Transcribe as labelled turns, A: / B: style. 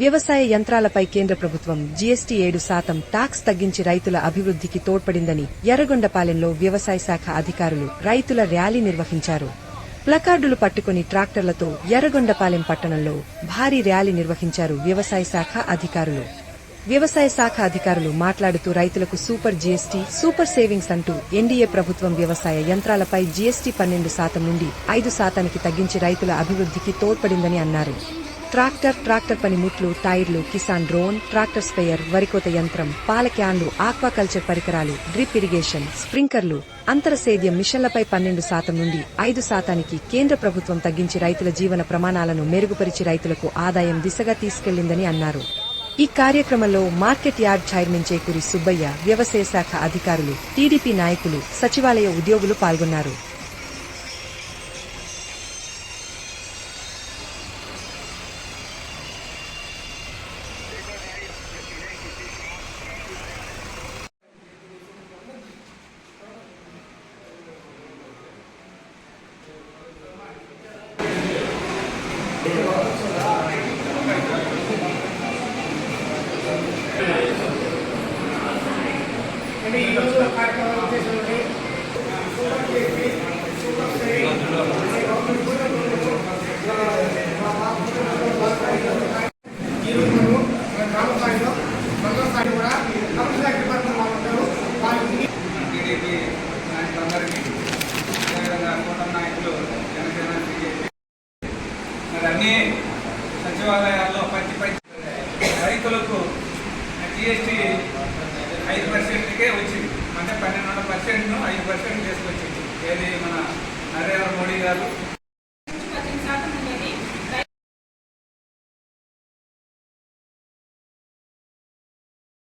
A: వ్యవసాయ యంత్రాలపై కేంద్ర ప్రభుత్వం జీఎస్టీ 7% టాక్స్ తగ్గించి రైతుల అభివృద్ధికి తోడ్పడిందని ఎర్రగొండపాలెంలో వ్యవసాయ శాఖ అధికారులు రైతుల ర్యాలీ నిర్వహించారు. ప్లకార్డులు పట్టుకుని ట్రాక్టర్లతో ఎర్రగొండపాలెం పట్టణంలో భారీ ర్యాలీ నిర్వహించారు వ్యవసాయ శాఖ అధికారులు. వ్యవసాయ శాఖ అధికారులు మాట్లాడుతూ రైతులకు సూపర్ జీఎస్టీ, సూపర్ సేవింగ్స్ అంటూ ఎన్డీఏ ప్రభుత్వం వ్యవసాయ యంత్రాలపై జీఎస్టీ 12% నుండి 5%కి తగ్గించి రైతుల అభివృద్ధికి తోడ్పడిందని అన్నారు. ట్రాక్టర్ పనిముట్లు, టైర్లు, కిసాన్ డ్రోన్, ట్రాక్టర్ స్పేయర్, వరికోత యంత్రం, పాల క్యాన్లు, ఆక్వాకల్చర్ పరికరాలు, డ్రిప్ ఇరిగేషన్, స్ప్రింకర్లు, అంతర సేద్యం మిషన్లపై 12% నుండి 5%కి కేంద్ర ప్రభుత్వం తగ్గించి రైతుల జీవన ప్రమాణాలను మెరుగుపరిచి రైతులకు ఆదాయం దిశగా తీసుకెళ్లిందని అన్నారు. ఈ కార్యక్రమంలో మార్కెట్ యార్డ్ చైర్మన్ చేకూరి సుబ్బయ్య, వ్యవసాయ శాఖ అధికారులు, టీడీపీ నాయకులు, సచివాలయ ఉద్యోగులు పాల్గొన్నారు.
B: అన్ని సచివాలయాల్లో రైతులకు జీఎస్టీ 5%కే వచ్చింది. అంటే 12% 5% చేసుకొచ్చింది. ఏది మన నరేంద్ర మోడీ గారు